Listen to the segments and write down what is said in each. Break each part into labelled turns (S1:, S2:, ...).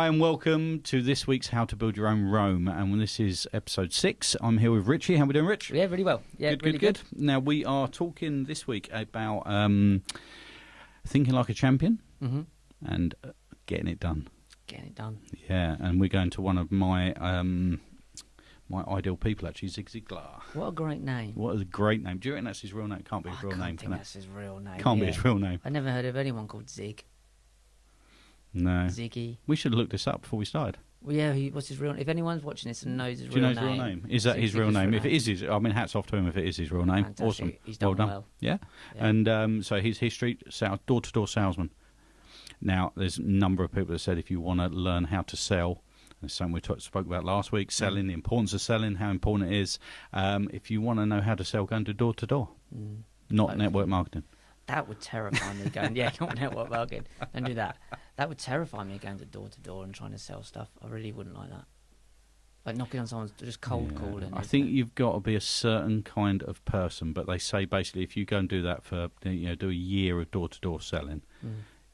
S1: Hi and welcome to this week's How to Build Your Own Rome. And when this is episode 6, I'm here with Richie. How are we doing, Rich?
S2: Yeah, really well. Yeah,
S1: good. Now, we are talking this week about thinking like a champion and getting it done.
S2: Getting it done.
S1: Yeah, and we're going to one of my my ideal people, actually, Zig Ziglar.
S2: What a great name.
S1: What a great name. Do you reckon that's his real name? Can't be his real name.
S2: I think that's his real name.
S1: Can't be his real name.
S2: I never heard of anyone called Zig.
S1: No.
S2: Ziggy.
S1: We should have looked this up before we started.
S2: Well, yeah, what's his real name? If anyone's watching this and knows his
S1: Do you
S2: real
S1: know
S2: name.
S1: his real name? Is that his real name? If it is his, I mean, hats off to him if it is his real name.
S2: Fantastic.
S1: Awesome.
S2: He's done well.
S1: Yeah. And so he's street door-to-door salesman. Now, there's a number of people that said if you want to learn how to sell, and something we spoke about last week, selling, the importance of selling, how important it is. If you want to know how to sell, go and do door-to-door, not network marketing.
S2: That would terrify me going, not network marketing. Don't do that. That would terrify me going to door and trying to sell stuff. I really wouldn't like that. Like knocking on someone's, just cold calling.
S1: I think you've got to be a certain kind of person, but they say basically if you go and do that for, do a year of door-to-door selling,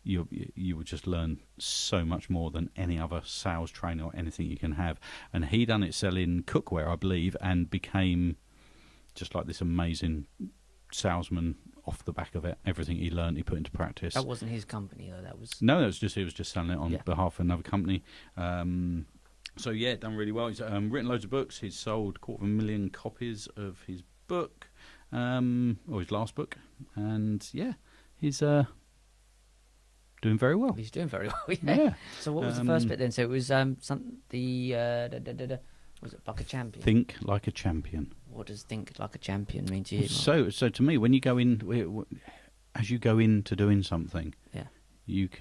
S1: you would just learn so much more than any other sales training or anything you can have. And he done it selling cookware, I believe, and became just like this amazing salesman off the back of it. Everything he learned, he put into practice.
S2: That wasn't his company, though.
S1: No, he was just selling it on behalf of another company. So yeah, done really well. He's written loads of books. He's sold 250,000 copies of his book, or his last book, and yeah, he's doing very well.
S2: He's doing very well. Yeah. So what was the first bit then? So it was was it like a champion?
S1: Think like a champion.
S2: What does think like a champion mean to you?
S1: So to me, when you go in, as you go into doing something, you've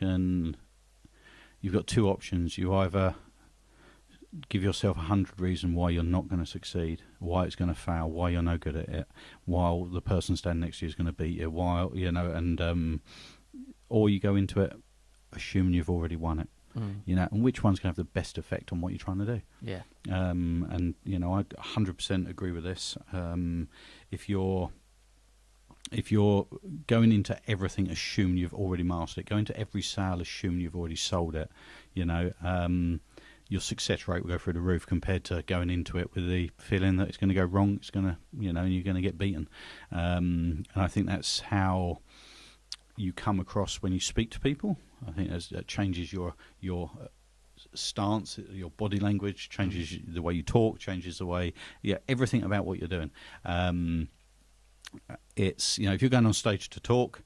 S1: got two options. You either give yourself 100 reasons why you're not going to succeed, why it's going to fail, why you're no good at it, while the person standing next to you is going to beat you, or you go into it assuming you've already won it. And which one's going to have the best effect on what you're trying to do?
S2: Yeah.
S1: And I 100% agree with this. If you're going into everything assuming you've already mastered it, going to every sale assuming you've already sold it, your success rate will go through the roof compared to going into it with the feeling that it's going to go wrong. It's going to, and you're going to get beaten. And I think that's how you come across when you speak to people. I think that changes your stance, your body language, changes the way you talk, changes the way, everything about what you're doing. It's, if you're going on stage to talk,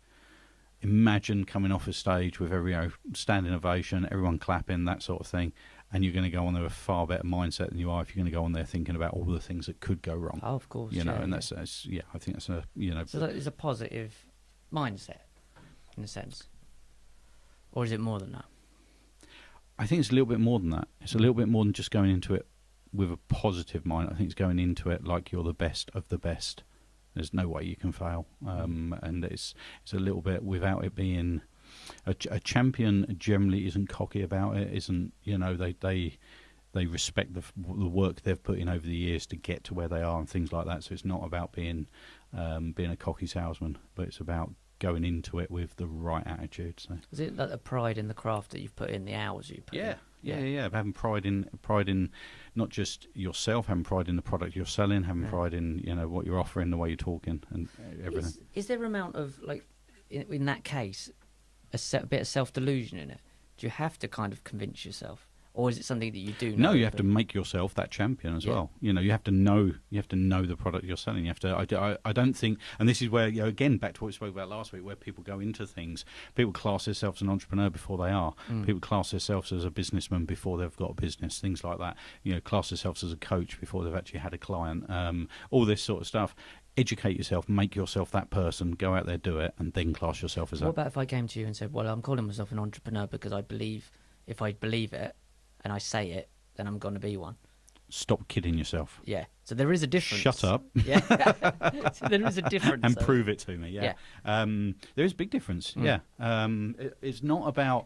S1: imagine coming off a stage with every standing ovation, everyone clapping, that sort of thing, and you're going to go on there with a far better mindset than you are if you're going to go on there thinking about all the things that could go wrong.
S2: Oh, of course.
S1: And that's I think that's a,
S2: So it's a positive mindset, in a sense. Or is it more than that?
S1: I think it's a little bit more than that. It's a little bit more than just going into it with a positive mind. I think it's going into it like you're the best of the best. There's no way you can fail. And it's a little bit without it being... A champion generally isn't cocky about it, isn't, they respect the work they've put in over the years to get to where they are and things like that. So it's not about being a cocky salesman, but it's about going into it with the right attitude. So
S2: is it like the pride in the craft that you've put in, the hours you put in?
S1: Yeah. Having pride in not just yourself, having pride in the product you're selling, having pride in what you're offering, the way you're talking, and everything.
S2: Is there an amount of in that case a bit of self-delusion in it? Do you have to kind of convince yourself? Or is it something that you do know?
S1: No, you have to make yourself that champion as well. You have to know the product you're selling. You have to. I don't think, and this is where again back to what we spoke about last week, where people go into things. People class themselves as an entrepreneur before they are. People class themselves as a businessman before they've got a business. Things like that. Class themselves as a coach before they've actually had a client. All this sort of stuff. Educate yourself, make yourself that person, go out there, do it, and then class yourself as that.
S2: What about if I came to you and said, well, I'm calling myself an entrepreneur because I believe if I believe it and I say it, then I'm going to be one?
S1: Stop kidding yourself.
S2: Yeah. So there is a difference.
S1: Shut up.
S2: Yeah. So there is a difference.
S1: And prove it to me, yeah. There is a big difference, yeah. It's not about...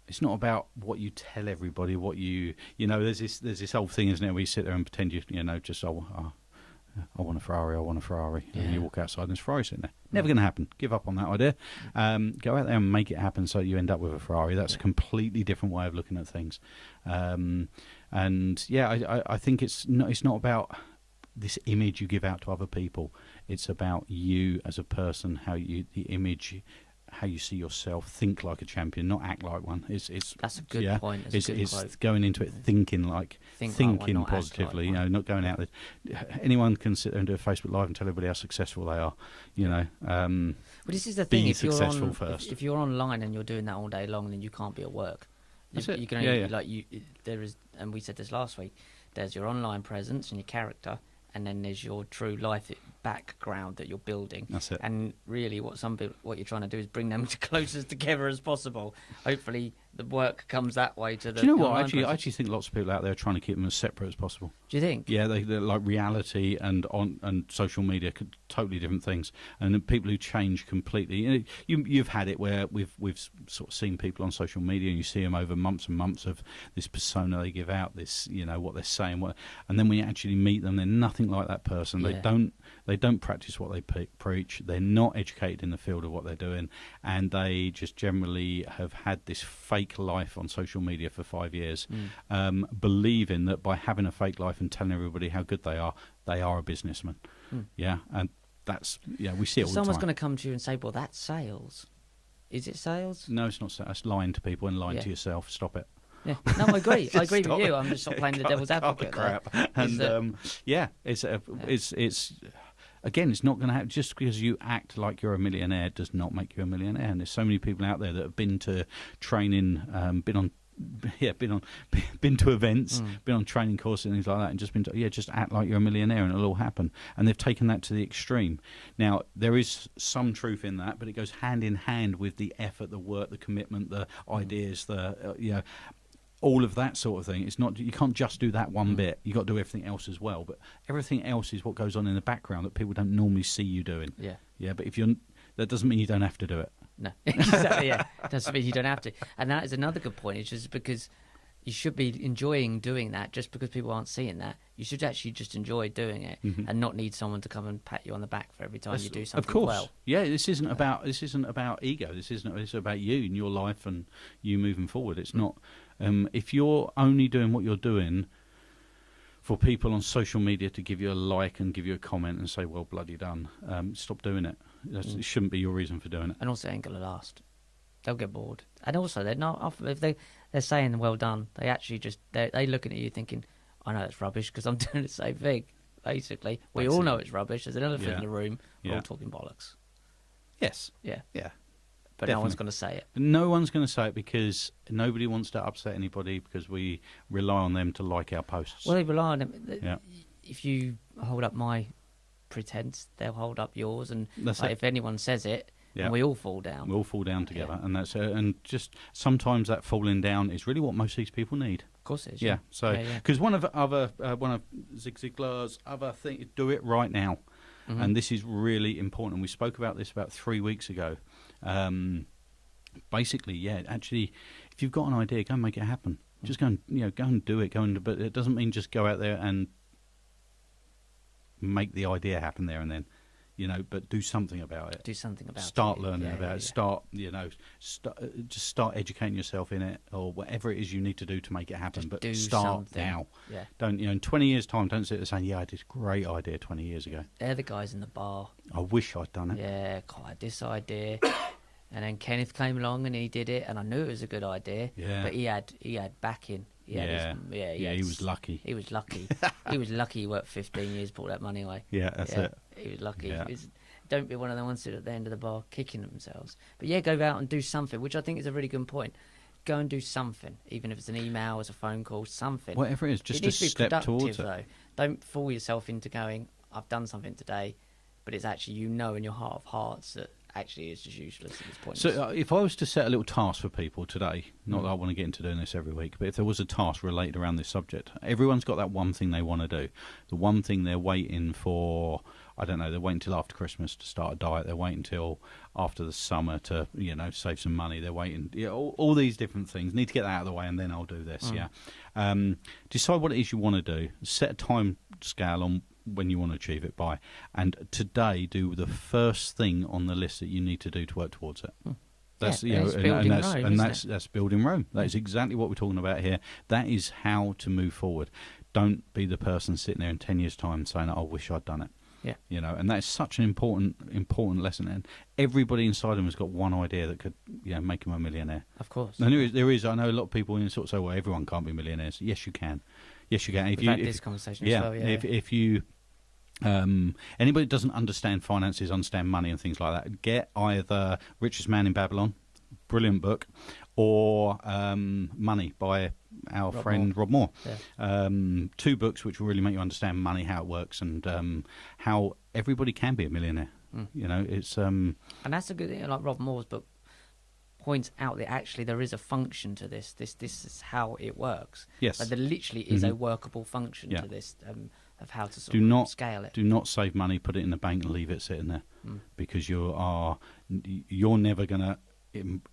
S1: it's not about what you tell everybody, what there's this whole thing, isn't it, where you sit there and pretend I want a Ferrari, I want a Ferrari.
S2: Yeah.
S1: And you walk outside and there's a Ferrari sitting there. Never going to happen. Give up on that idea. Go out there and make it happen so you end up with a Ferrari. That's a completely different way of looking at things. And yeah, I think it's not about this image you give out to other people. It's about you as a person, how you see yourself, think like a champion, not act like one.
S2: That's a good point.
S1: It's going into it thinking thinking
S2: like one,
S1: positively.
S2: Like
S1: not going out there. Anyone can sit there and do a Facebook Live and tell everybody how successful they are.
S2: Well, this is the thing.
S1: Be successful first.
S2: If you're online and you're doing that all day long, then you can't be at work.
S1: That's it.
S2: You can only there is, and we said this last week. There's your online presence and your character, and then there's your true life background that you're building.
S1: That's it.
S2: And really, what you're trying to do is bring them closest together as possible. Hopefully, the work comes that way to the.
S1: Do you know what?
S2: I
S1: actually think lots of people out there are trying to keep them as separate as possible.
S2: Do you think?
S1: Yeah, they're like reality and social media, totally different things. And the people who change completely. You've had it where we've sort of seen people on social media, and you see them over months and months of this persona they give out, this what they're saying, and then when you actually meet them, they're nothing like that person.
S2: Yeah.
S1: They don't practice what they preach. They're not educated in the field of what they're doing, and they just generally have had this fake life on social media for 5 years, believing that by having a fake life and telling everybody how good they are a businessman. Yeah, and that's we see it all the time.
S2: Someone's going to come to you and say, "Well, that's sales." Is it sales?
S1: No, it's not sales. It's lying to people and lying to yourself. Stop it.
S2: Yeah, no, I agree. I agree with you. I'm just not playing the devil's advocate.
S1: Crap. And it's again, it's not going to happen. Just because you act like you're a millionaire does not make you a millionaire. And there's so many people out there that have been to training, been to events, been on training courses and things like that, and just just act like you're a millionaire and it'll all happen. And they've taken that to the extreme. Now, there is some truth in that, but it goes hand in hand with the effort, the work, the commitment, the ideas, all of that sort of thing. It's not, you can't just do that one bit. You've got to do everything else as well. But everything else is what goes on in the background that people don't normally see you doing.
S2: Yeah.
S1: Yeah, but that doesn't mean you don't have to do it.
S2: No, exactly. Yeah, doesn't mean you don't have to. And that is another good point. It's just because you should be enjoying doing that. Just because people aren't seeing that, you should actually just enjoy doing it and not need someone to come and pat you on the back for every time you do something.
S1: Of course.
S2: Well.
S1: Yeah, this isn't about ego. It's about you and your life and you moving forward. It's not. If you're only doing what you're doing for people on social media to give you a like and give you a comment and say, well, bloody done, stop doing it. It shouldn't be your reason for doing it.
S2: And also, it ain't going to last. They'll get bored. And also, they're not, if they're saying, well done, they actually they're looking at you thinking, I know it's rubbish because I'm doing the same thing, basically. We all know it's rubbish. There's an elephant in the room. We're all talking bollocks.
S1: Yes.
S2: Yeah.
S1: Yeah.
S2: But
S1: Definitely.
S2: no one's going to say it.
S1: No one's going to say it because nobody wants to upset anybody because we rely on them to like our posts.
S2: Well, they rely on them. Yeah. If you hold up my pretense, they'll hold up yours. And if anyone says it, and we all fall down.
S1: We all fall down together. And that's and just sometimes that falling down is really what most of these people need.
S2: Of course it is.
S1: Yeah. So because one of Zig Ziglar's other thing, do it right now. And this is really important. We spoke about this about 3 weeks ago. Basically, actually, if you've got an idea, go and make it happen. Just go and do it. But it doesn't mean just go out there and make the idea happen there and then. But do something about it.
S2: Do something about it.
S1: Start learning about it. Start, just start educating yourself in it, or whatever it is you need to do to make it happen. But start
S2: something.
S1: now.
S2: Yeah.
S1: Don't in 20 years' time, don't sit there saying, I did a great idea 20 years ago.
S2: They're the guys in the bar.
S1: I wish I'd done it.
S2: Yeah, I had this idea. And then Kenneth came along and he did it, and I knew it was a good idea. Yeah. But he had backing. He was
S1: lucky.
S2: He was lucky. He was lucky he worked 15 years, brought that money away.
S1: Yeah, that's it.
S2: He was lucky.
S1: Yeah.
S2: Don't be one of the ones that are at the end of the bar kicking themselves. But go out and do something, which I think is a really good point. Go and do something, even if it's an email, it's a phone call, something.
S1: Whatever it is, just a step towards it.
S2: Though. Don't fool yourself into going, I've done something today, but it's actually in your heart of hearts that actually it's just useless at this point.
S1: So if I was to set a little task for people today, not that I want to get into doing this every week, but if there was a task related around this subject, everyone's got that one thing they want to do. The one thing they're waiting for, I don't know, they're waiting until after Christmas to start a diet, they're waiting until after the summer to, save some money, they're waiting, all these different things. Need to get that out of the way and then I'll do this, Decide what it is you want to do, set a time scale on when you want to achieve it by. And today, do the first thing on the list that you need to do to work towards it. That's
S2: it's building Rome,
S1: that's building Rome. That is exactly what we're talking about here. That is how to move forward. Don't be the person sitting there in 10 years' time saying, "I wish I'd done it."
S2: Yeah.
S1: You know, and that's such an important lesson. And everybody inside them has got one idea that could, make them a millionaire.
S2: Of course.
S1: And there is. I know a lot of people sort of say, "Well, everyone can't be millionaires." Yes, you can. Yes, you can.
S2: We've had this conversation as well. Yeah.
S1: If you anybody that doesn't understand finances, understand money and things like that, get either Richest Man in Babylon, brilliant book, or Money by our friend Rob Moore.
S2: Yeah.
S1: 2 books which will really make you understand money, how it works, and how everybody can be a millionaire. You know, it's
S2: and that's a good thing. Like Rob Moore's book points out that actually there is a function to this. This is how it works.
S1: Yes,
S2: like there literally is a workable function to this. Of how to sort of scale it.
S1: Do not save money, put it in the bank, and leave it sitting there, because you're never going to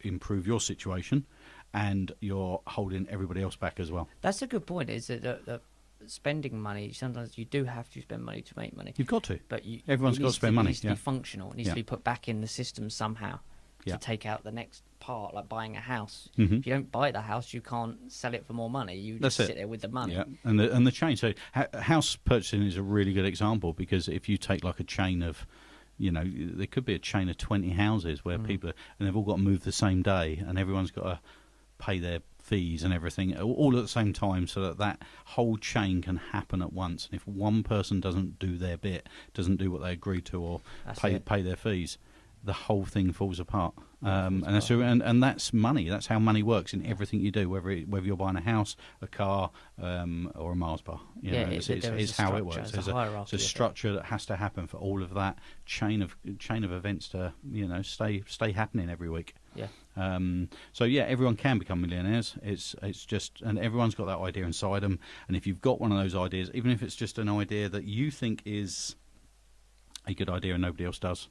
S1: improve your situation, and you're holding everybody else back as well.
S2: That's a good point. Is that spending money? Sometimes you do have to spend money to make money.
S1: You've got to.
S2: But
S1: everyone's got to spend money.
S2: It needs to be functional. It needs to be put back in the system somehow to take out the next part, like buying a house. If you don't buy the house, you can't sell it for more money. You just sit there with the money.
S1: Yeah, and the chain. So house purchasing is a really good example, because if you take like a chain of, there could be a chain of 20 houses where people and they've all got to move the same day, and everyone's got to pay their fees and everything all at the same time, so that whole chain can happen at once. And if one person doesn't do their bit, doesn't do what they agreed to, or pay their fees, the whole thing falls apart. And that's money. That's how money works in everything you do, whether you're buying a house, a car, or a Mars bar. It's how it works. There's a structure that has to happen for all of that chain of events to stay happening every week.
S2: Yeah.
S1: Everyone can become millionaires. It's just, and everyone's got that idea inside them. And if you've got one of those ideas, even if it's just an idea that you think is a good idea and nobody else does,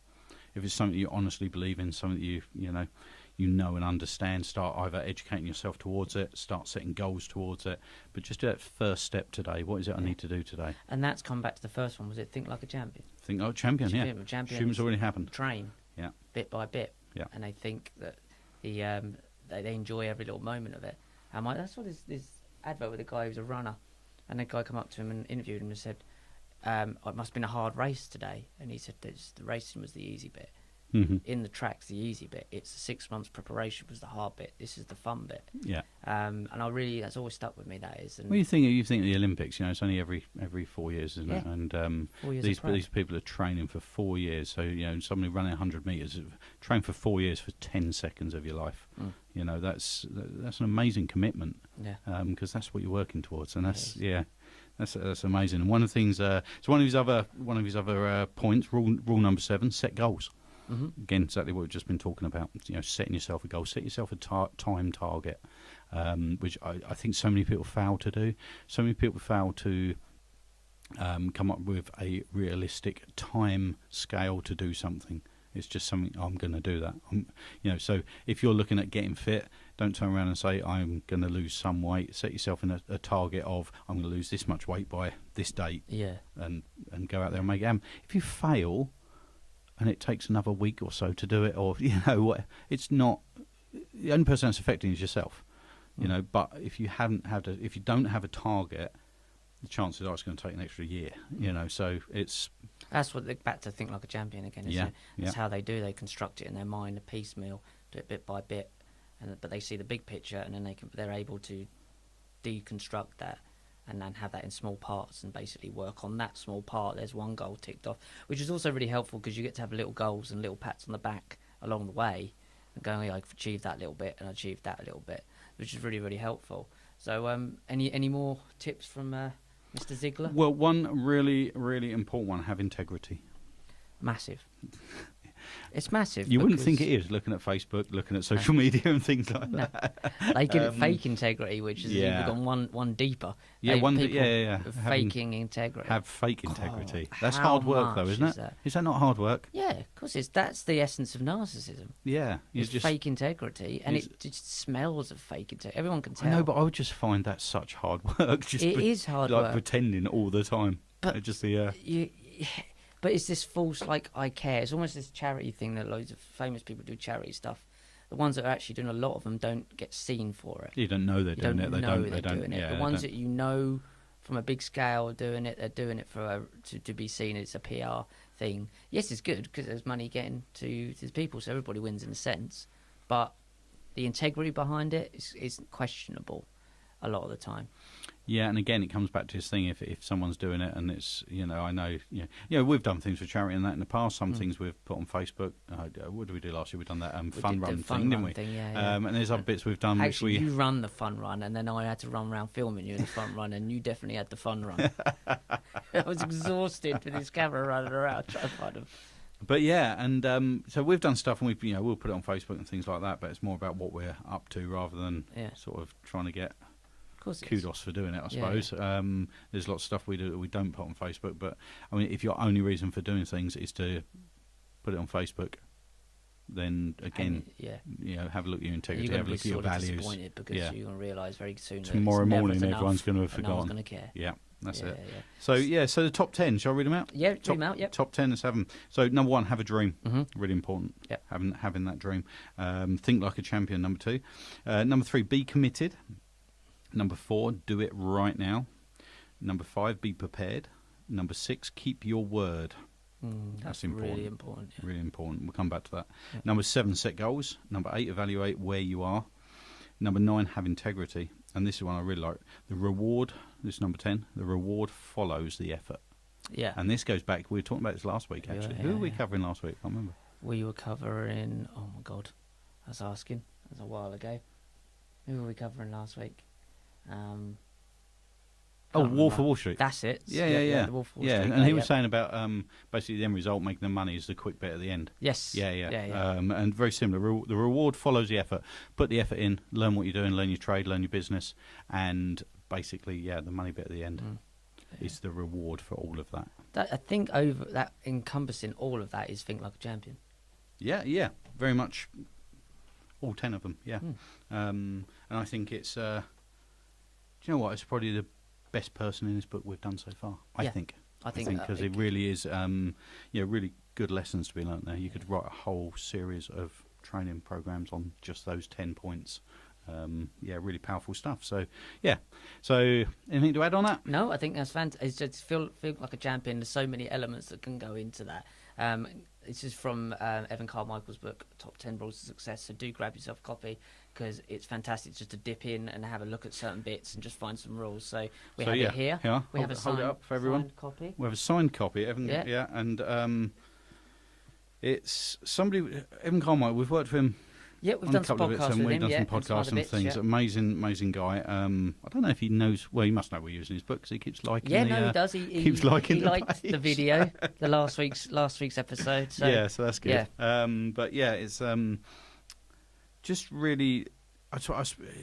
S1: if it's something you honestly believe in, something that you know and understand, start either educating yourself towards it, start setting goals towards it, but just do that first step today. What is it I need to do today?
S2: And that's come back to the first one. Was it think like a champion?
S1: Think like a champion, yeah. Champions already happened.
S2: Train, bit by bit, and they think that they enjoy every little moment of it. And that's what this advert with a guy who's a runner, and a guy come up to him and interviewed him and said, it must have been a hard race today, and he said the racing was the easy bit. In the tracks, the easy bit. It's the 6 months preparation was the hard bit. This is the fun bit. Yeah. And that's always stuck with me. That is. And
S1: well, you think of the Olympics. It's only every 4 years, isn't it? And
S2: 4 years
S1: these people are training for 4 years. So somebody running 100 meters, train for 4 years for 10 seconds of your life. That's an amazing commitment. Yeah. Because that's what you're working towards, and that's amazing. And one of the things, it's one of his other points. Rule number 7: set goals. Again, exactly what we've just been talking about. Setting yourself a goal, set yourself a time target, which I think so many people fail to do. So many people fail to come up with a realistic time scale to do something. It's just something, I'm going to do that. So if you're looking at getting fit, don't turn around and say, I'm going to lose some weight. Set yourself in a target of, I'm going to lose this much weight by this date. Yeah. And go out there and make it happen. If you fail, and it takes another week or so to do it, or it's not, the only person that's affecting is yourself. But if you don't have a target, the chances are it's going to take an extra year. So
S2: that's what back to think like a champion again. That's how they do. They construct it in their mind, a piecemeal, do it bit by bit, but they see the big picture, and then they're able to deconstruct that. And then have that in small parts and basically work on that small part. There's one goal ticked off, which is also really helpful because you get to have little goals and little pats on the back along the way and going, I've achieved that little bit and I achieved that little bit, which is really, really helpful. So any more tips from Mr. Ziglar?
S1: Well, one really, really important one, have integrity.
S2: Massive. It's massive.
S1: You wouldn't think it is, looking at Facebook, looking at social media and things like that.
S2: They give it fake integrity, which has even gone one deeper. Faking integrity.
S1: Have fake integrity. That's hard work, though, isn't it? Is that not hard work?
S2: Yeah, of course. That's the essence of narcissism.
S1: Yeah.
S2: It's just fake integrity, and it just smells of fake integrity. Everyone can tell.
S1: I know, but I would just find that such hard work.
S2: It is hard work.
S1: Like pretending all the time.
S2: But
S1: It'd just be
S2: but it's this false like I care. It's almost this charity thing that loads of famous people do charity stuff. The ones that are actually doing a lot of them don't get seen for it.
S1: you don't know they're doing it. They don't.
S2: Doing it.
S1: Yeah,
S2: the ones that you know from a big scale doing it, they're doing it for to be seen. It's a PR thing. Yes, it's good because there's money getting to the people, so everybody wins in a sense. But the integrity behind it is questionable a lot of the time.
S1: Yeah, and again, it comes back to this thing: if someone's doing it, and it's I know, we've done things for charity and that in the past. Some things we've put on Facebook. What did we do last year? We've done that fun run thing, didn't we?
S2: Yeah.
S1: And there's other bits we've done.
S2: Actually,
S1: which
S2: you run the fun run, and then I had to run around filming you in the fun run, and you definitely had the fun run. I was exhausted with this camera running around trying to find them.
S1: But yeah, and so we've done stuff, and we'll put it on Facebook and things like that. But it's more about what we're up to rather than sort of trying to get kudos for doing it, I suppose. There's lots of stuff we do that we don't put on Facebook, but I mean, if your only reason for doing things is to put it on Facebook, then again, have a look at your integrity, have a look at your values.
S2: Disappointed because you're going to realise very soon
S1: tomorrow
S2: that
S1: morning
S2: everyone's
S1: going to have forgotten.
S2: No one's going to care.
S1: Yeah, that's it.
S2: Yeah.
S1: So the top 10. Shall I read them out?
S2: Yeah, read them out. Yep.
S1: Top 10 is having. So number 1, have a dream.
S2: Mm-hmm.
S1: Really important.
S2: Yep.
S1: Having that dream. Think like a champion. Number 2. Number 3, be committed. Number 4, do it right now. Number 5, be prepared. Number 6, keep your word.
S2: That's important. Really important. Yeah.
S1: Really important. We'll come back to that.
S2: Yeah.
S1: Number 7, set goals. Number 8, evaluate where you are. Number 9, have integrity. And this is one I really like. The reward, this is number 10, the reward follows the effort.
S2: Yeah.
S1: And this goes back, we were talking about this last week, actually. Who were we covering last week? I can't remember.
S2: We were covering, oh my God, I was asking. That was a while ago. Who were we covering last week?
S1: Wolf of Wall Street.
S2: That's it.
S1: Yeah.
S2: The Wolf of Wall Street.
S1: And he was saying about basically the end result, making the money is the quick bit at the end.
S2: Yes.
S1: Yeah. And very similar. The reward follows the effort. Put the effort in, learn what you're doing, learn your trade, learn your business, and basically, the money bit at the end is the reward for all of that.
S2: I think over that, encompassing all of that, is think like a champion.
S1: Yeah, very much. All 10 of them. Yeah, and I think it's. Do you know what? It's probably the best person in this book we've done so far. I think because it really is, really good lessons to be learnt there. You could write a whole series of training programs on just those 10 points. Really powerful stuff. So, So, anything to add on that?
S2: No, I think that's fantastic. It's just feel like a champion. There's so many elements that can go into that. This is from Evan Carmichael's book, Top 10 Rules of Success. So do grab yourself a copy because it's fantastic just to dip in and have a look at certain bits and just find some rules. So we have it here.
S1: Yeah.
S2: We have a
S1: hold it up for everyone.
S2: Signed copy.
S1: We have a signed copy, Evan. Yeah, and it's somebody, Evan Carmichael. We've worked with him.
S2: Yeah, we've done some podcasts with him.
S1: We've done some podcasts and things. Yeah. Amazing guy. I don't know if he knows. Well, he must know we're using his book because he keeps liking.
S2: Yeah, he does. He
S1: keeps liking.
S2: He liked the video, the last week's episode. So.
S1: So that's good.
S2: Yeah.
S1: But it's just really.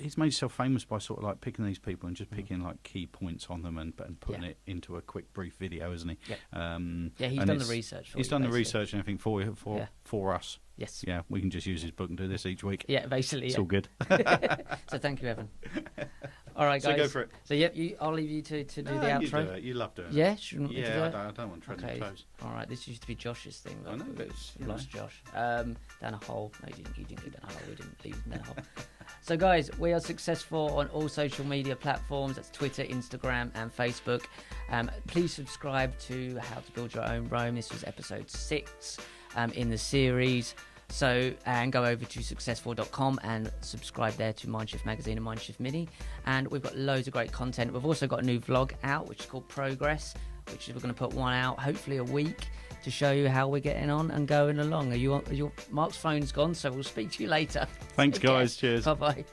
S1: He's made himself famous by sort of like picking these people and just picking like key points on them and putting it into a quick brief video, isn't he?
S2: Yeah. He's done the research.
S1: He's done the research and everything for us.
S2: Yes.
S1: Yeah, we can just use his book and do this each week.
S2: Yeah, basically.
S1: It's all good.
S2: So thank you, Evan. All right, guys.
S1: So go for it.
S2: So I'll leave you to do the outro.
S1: You do it. You love doing it.
S2: Yeah, shouldn't we do it?
S1: I don't want to tread on your toes.
S2: All right, this used to be Josh's thing.
S1: I know.
S2: We've lost Josh. Down a hole. No, you didn't go down a hole. We didn't leave him down a hole. So, guys, we are successful on all social media platforms. That's Twitter, Instagram, and Facebook. Please subscribe to How to Build Your Own Rome. This was episode 6 in the series. So, and go over to successful.com and subscribe there to Mindshift Magazine and Mindshift Mini. And we've got loads of great content. We've also got a new vlog out, which is called Progress, which we're going to put one out, hopefully a week, to show you how we're getting on and going along. Mark's phone's gone, so we'll speak to you later.
S1: Thanks, guys. Cheers.
S2: Bye-bye.